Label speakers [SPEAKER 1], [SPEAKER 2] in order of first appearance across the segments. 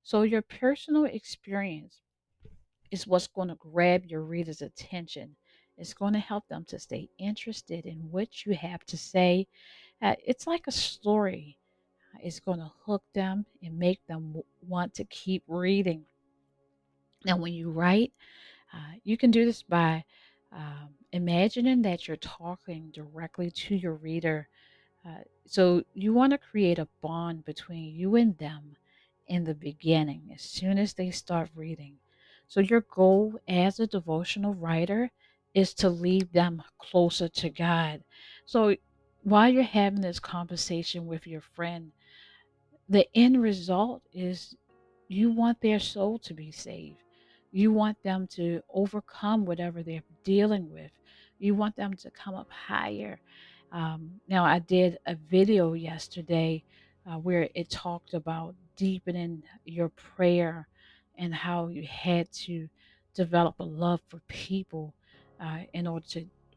[SPEAKER 1] So your personal experience is what's going to grab your reader's attention. It's going to help them to stay interested in what you have to say. It's like a story. It's going to hook them and make them want to keep reading. Now, when you write, you can do this by imagining that you're talking directly to your reader. So you want to create a bond between you and them in the beginning, as soon as they start reading. So your goal as a devotional writer is to lead them closer to God. So while you're having this conversation with your friend, the end result is you want their soul to be saved. You want them to overcome whatever they're dealing with. You want them to come up higher. Now, I did a video yesterday where it talked about deepening your prayer and how you had to develop a love for people in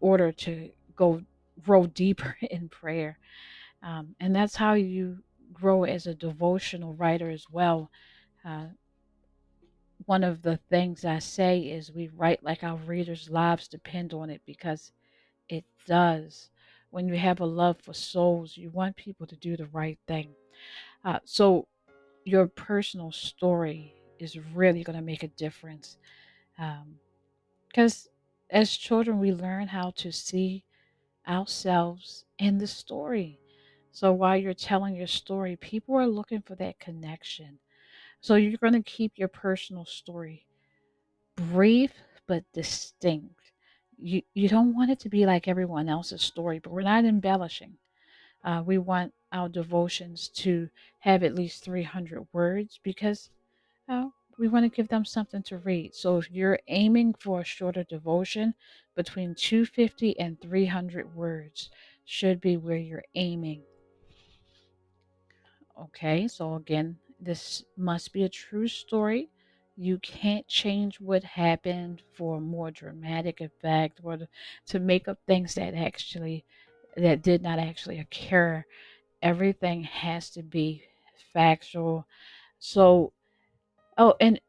[SPEAKER 1] order to go grow deeper in prayer. And that's how you grow as a devotional writer as well. Uh, One of the things I say is we write like our readers' lives depend on it, because it does. When you have a love for souls, you want people to do the right thing. So your personal story is really going to make a difference. Because as children, we learn how to see ourselves in the story. So while you're telling your story, people are looking for that connection. So you're going to keep your personal story brief but distinct. You don't want it to be like everyone else's story, but we're not embellishing. We want our devotions to have at least 300 words, because we want to give them something to read. So if you're aiming for a shorter devotion, between 250 and 300 words should be where you're aiming. Okay, so again, this must be a true story. You can't change what happened for a more dramatic effect, or to make up things that did not actually occur. Everything has to be factual. So, oh, and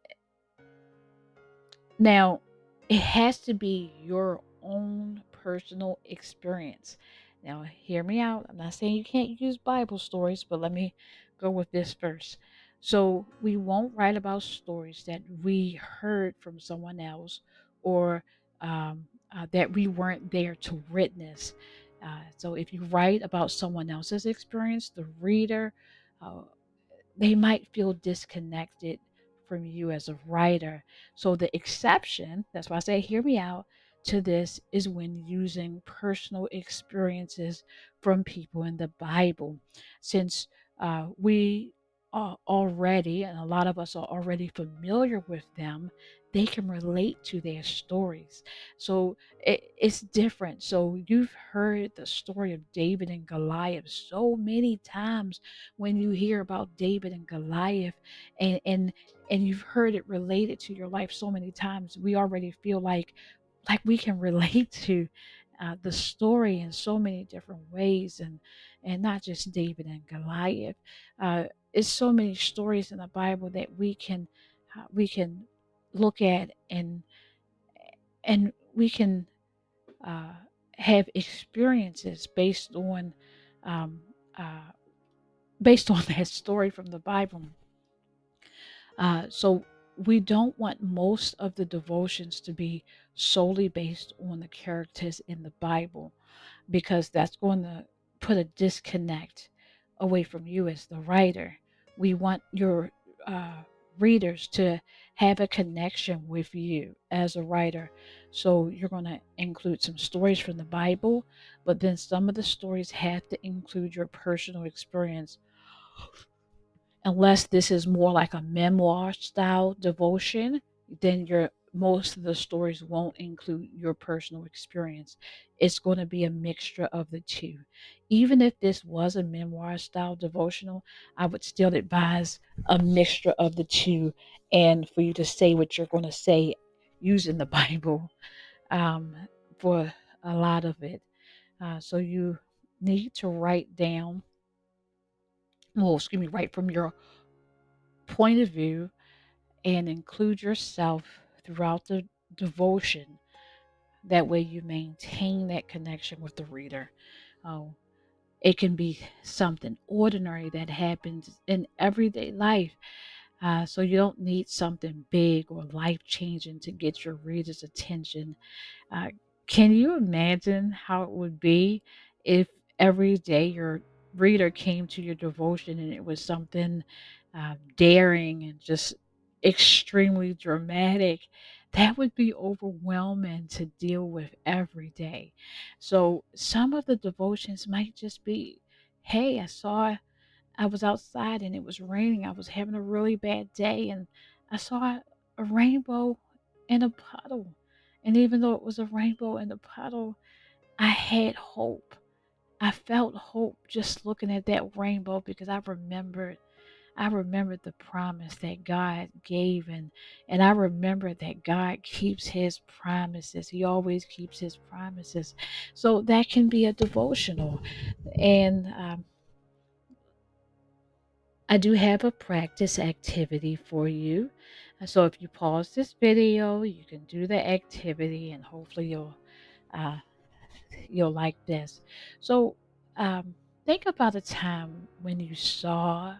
[SPEAKER 1] now, it has to be your own personal experience. Now, hear me out. I'm not saying you can't use Bible stories, but let me go with this first. So, we won't write about stories that we heard from someone else, or that we weren't there to witness. So, if you write about someone else's experience, the reader, uh, they might feel disconnected from you as a writer. So the exception, that's why I say hear me out, to this is when using personal experiences from people in the Bible. Since we are already, and a lot of us are already familiar with them, they can relate to their stories. So it's different. So you've heard the story of David and Goliath so many times. When you hear about David and Goliath, and and and you've heard it related to your life so many times, we already feel like we can relate to the story in so many different ways, and not just David and Goliath. Uh, it's so many stories in the Bible that we can look at, and we can uh, have experiences um, uh, based on that story from the Bible. So we don't want most of the devotions to be solely based on the characters in the Bible, because that's going to put a disconnect away from you as the writer. We want your uh, readers to have a connection with you as a writer. So you're going to include some stories from the Bible, but then some of the stories have to include your personal experience. Unless this is more like a memoir style devotion, then your most of the stories won't include your personal experience. It's going to be a mixture of the two. Even if this was a memoir style devotional, I would still advise a mixture of the two, and for you to say what you're going to say using the Bible um, for a lot of it. So you need to write down, well, excuse me, write from your point of view and include yourself throughout the devotion. That way, you maintain that connection with the reader. Oh, it can be something ordinary that happens in everyday life. So you don't need something big or life changing to get your reader's attention. Uh, can you imagine how it would be if every day your reader came to your devotion and it was something daring and just extremely dramatic? That would be overwhelming to deal with every day. So some of the devotions might just be, hey, I was outside and it was raining. I was having a really bad day and I saw a rainbow in a puddle. And even though it was a rainbow in the puddle, I had hope. I felt hope just looking at that rainbow because I remembered the promise that God gave, and I remember that God keeps his promises. He always keeps his promises. So that can be a devotional. And I do have a practice activity for you. So if you pause this video, you can do the activity and hopefully uh, you'll like this. So think about a time when you saw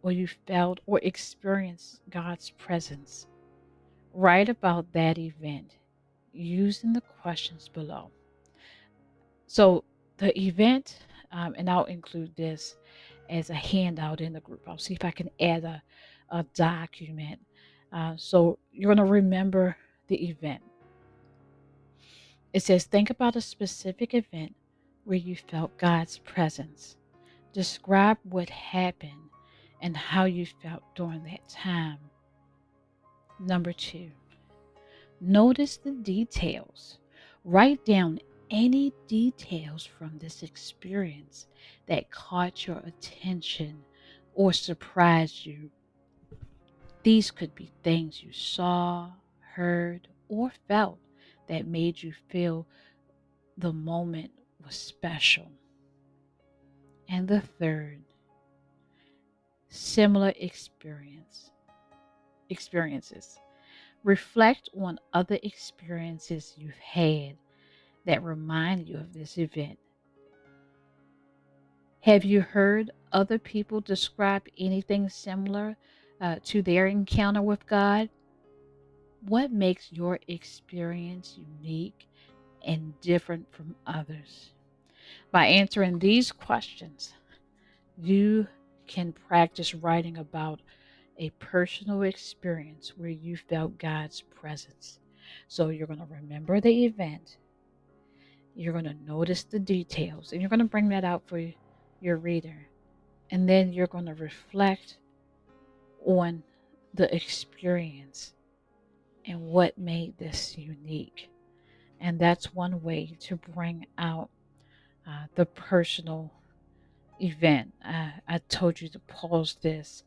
[SPEAKER 1] or you felt or experienced God's presence. Write about that event using the questions below. So the event, and I'll include this as a handout in the group. I'll see if I can add a document. So you're going to remember the event. It says, think about a specific event where you felt God's presence. Describe what happened and how you felt during that time. Number two, notice the details. Write down any details from this experience that caught your attention or surprised you. These could be things you saw, heard, or felt that made you feel the moment was special. And the third, similar experiences. Reflect on other experiences you've had that remind you of this event. Have you heard other people describe anything similar to their encounter with God? What makes your experience unique and different from others? By answering these questions, you can practice writing about a personal experience where you felt God's presence. So you're going to remember the event, you're going to notice the details, and you're going to bring that out for your reader. And then you're going to reflect on the experience and what made this unique. And that's one way to bring out the personal event. I told you to pause this,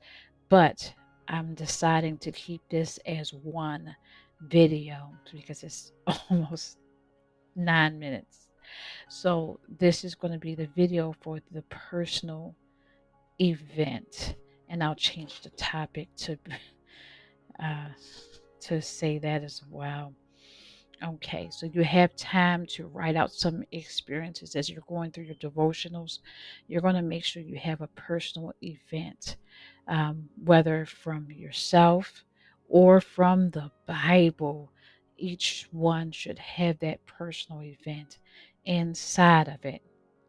[SPEAKER 1] but I'm deciding to keep this as one video because it's almost 9 minutes. So this is going to be the video for the personal event, and I'll change the topic uh, to say that as well. Okay, so you have time to write out some experiences as you're going through your devotionals. You're going to make sure you have a personal event, whether from yourself or from the Bible. Each one should have that personal event inside of it.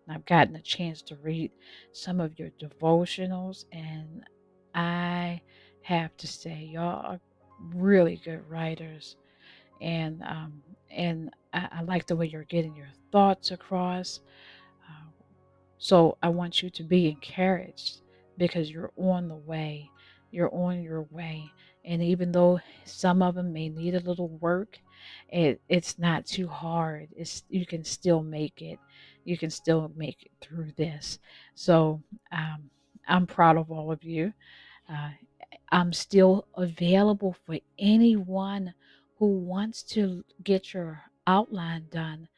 [SPEAKER 1] I've gotten a chance to read some of your devotionals, and I have to say, y'all are really good writers, and I like the way you're getting your thoughts across. Uh, so I want you to be encouraged because you're on the way. You're on your way. And even though some of them may need a little work, it's not too hard. You can still make it. You can still make it through this. So um, I'm proud of all of you. Uh, I'm still available for anyone who wants to get your outline done.